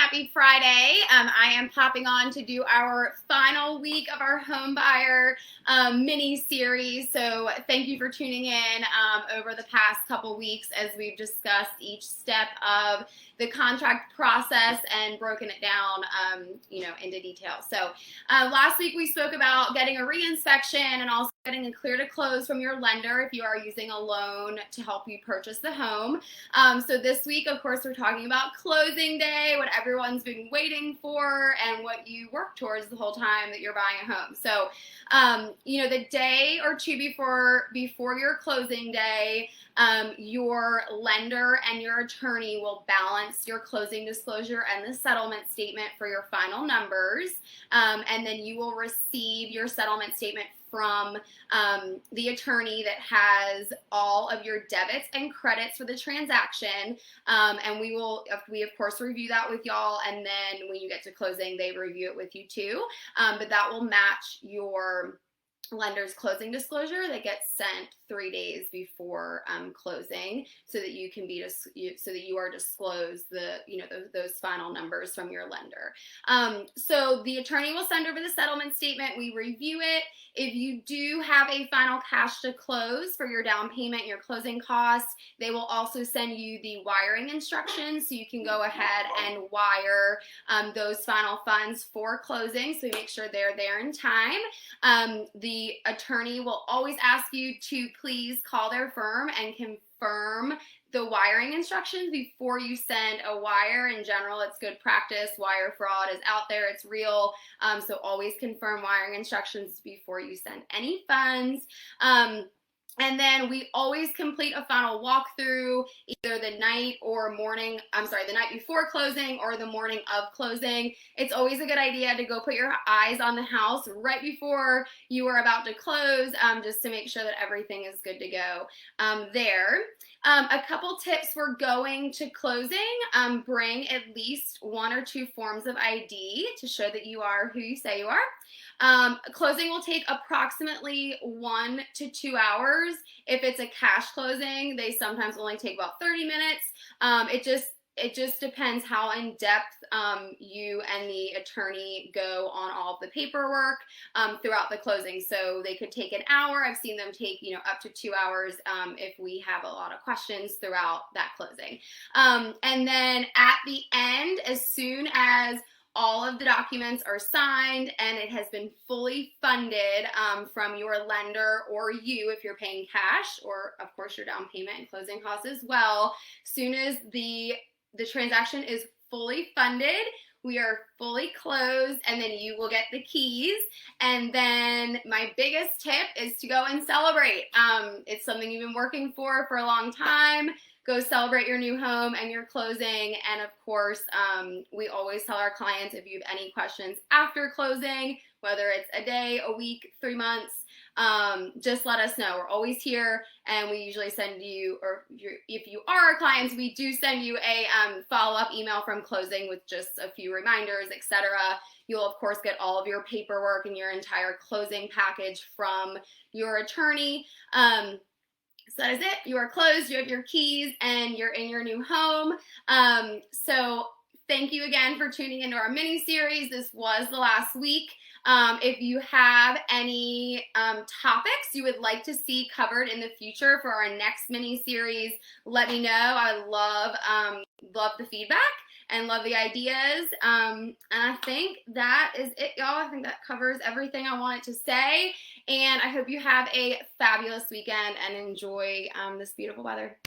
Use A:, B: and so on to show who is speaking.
A: happy Friday. I am popping on to do our final week of our home buyer mini series. So thank you for tuning in over the past couple weeks as we've discussed each step of the contract process and broken it down, into detail. So last week we spoke about getting a reinspection and also getting a clear to close from your lender if you are using a loan to help you purchase the home. So this week, of course, we're talking about closing day, what everyone's been waiting for, and what you work towards the whole time that you're buying a home. So, the day or two before your closing day, your lender and your attorney will balance your closing disclosure and the settlement statement for your final numbers, and then you will receive your settlement statement from the attorney that has all of your debits and credits for the transaction, and we of course review that with y'all, and then when you get to closing they review it with you too, but that will match your lender's closing disclosure that gets sent 3 days before closing, so that you can so that you are disclosed those final numbers from your lender. So the attorney will send over the settlement statement. We review it. If you do have a final cash to close for your down payment and your closing costs, they will also send you the wiring instructions, so you can go ahead and wire those final funds for closing, so we make sure they're there in time. The attorney will always ask you to please call their firm and confirm the wiring instructions before you send a wire. In general, it's good practice. Wire fraud is out there. It's real. So always confirm wiring instructions before you send any funds. And then we always complete a final walkthrough either the night before closing or the morning of closing. It's always a good idea to go put your eyes on the house right before you are about to close, just to make sure that everything is good to go there. A couple tips for going to closing: bring at least 1 or 2 forms of ID to show that you are who you say you are. Closing will take approximately 1 to 2 hours. If it's a cash closing, they sometimes only take about 30 minutes. It just depends how in depth you and the attorney go on all of the paperwork throughout the closing. So they could take an hour. I've seen them take up to 2 hours if we have a lot of questions throughout that closing. And then at the end, as soon as all of the documents are signed and it has been fully funded from your lender or you if you're paying cash, or of course your down payment and closing costs as well, soon as the transaction is fully funded, we are fully closed, and then you will get the keys. And then my biggest tip is to go and celebrate. It's something you've been working for a long time. Go celebrate your new home and your closing. And of course, we always tell our clients, if you have any questions after closing, whether it's a day, a week, 3 months, just let us know. We're always here, and we usually send you, or if you are our clients, we do send you a follow-up email from closing with just a few reminders, etc. You'll of course get all of your paperwork and your entire closing package from your attorney. So that is it. You are closed, you have your keys, and you're in your new home. So thank you again for tuning into our mini-series. This was the last week. If you have any topics you would like to see covered in the future for our next mini-series, let me know. I love the feedback and love the ideas. And I think that is it, y'all. I think that covers everything I wanted to say. And I hope you have a fabulous weekend and enjoy this beautiful weather.